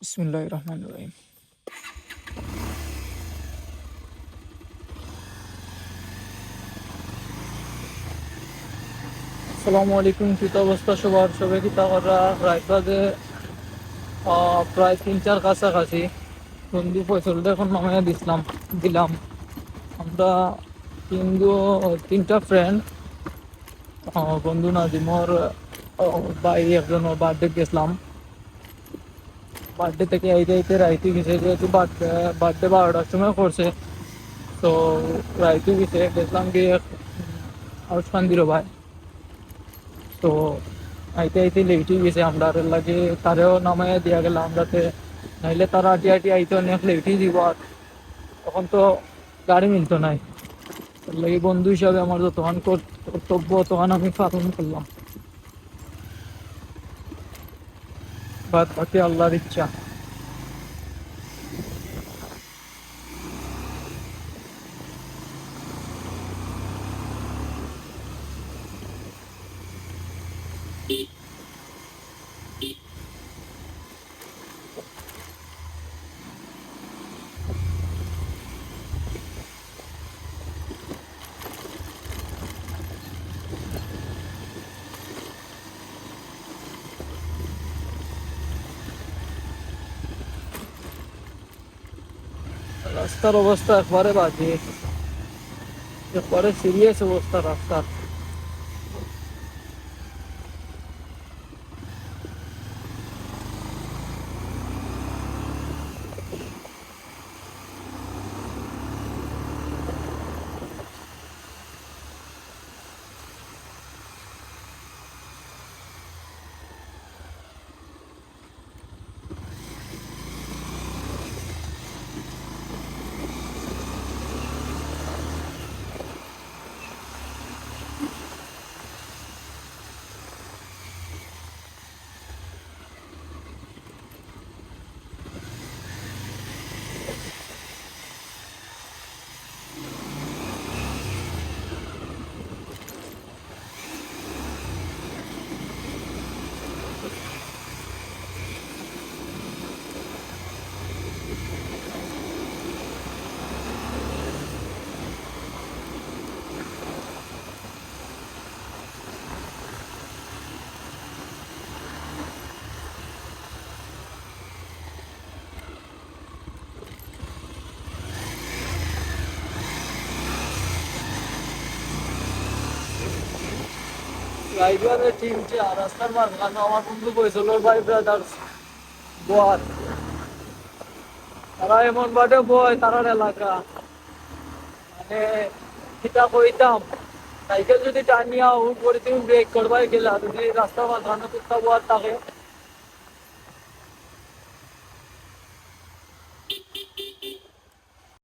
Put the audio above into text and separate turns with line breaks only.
বিসমিল্লাহির রহমানির রহিম। আসসালামু আলাইকুম। কীট অবস্থা সবার? সবাই কি তারা রাত বাজে প্রায় 3-4 কাছাকাছি। বন্ধু ফয়সলটা এখন নামাইয়া দিলাম। আমরা তিনগো তিনটা ফ্রেন্ড, বন্ধু নাজিমর ভাই একজন বার্থডে গেছিলাম। বার্থডে থেকে আইতে আইতে রাইতে গেছে, যেহেতু বার্থডে 12টার সময় করছে, তো রাইতে গেছিলাম গিয়ে আউসকান্দিরও ভাই। তো আইতে আইতে লেট হয়ে গেছে, আমরা লাগে তারেও নামাইয়া দিয়া গেলাম যাতে, নাইলে তারা আটি আটি আইতে অনেক লেট হয়ে দিব। আর তখন তো গাড়ি মিলতো নাই। তার লাগে বন্ধু হিসাবে আমার যতক্ষণ কর্তব্য তখন আমি পালন করলাম, বাদ বাকি আল্লাহর ইচ্ছা। রাস্তার অবস্থা একবারে বাজে, একবারে সিরিয়াস অবস্থা রাস্তার। ড্রাইভারের টিমটি আর রাস্তার মাঝখানে আমার বন্ধু কইছিল ভাই ব্রাদার্স বল, তারা এমন বাটে বয় তারার এলাকা, মানে কিতা কইতাম, সাইকেল যদি টানিয়া হুট করে তুমি ব্রেক করবাই গেলা, যদি রাস্তার মাঝখানে কুত্তা বয়ার থাকে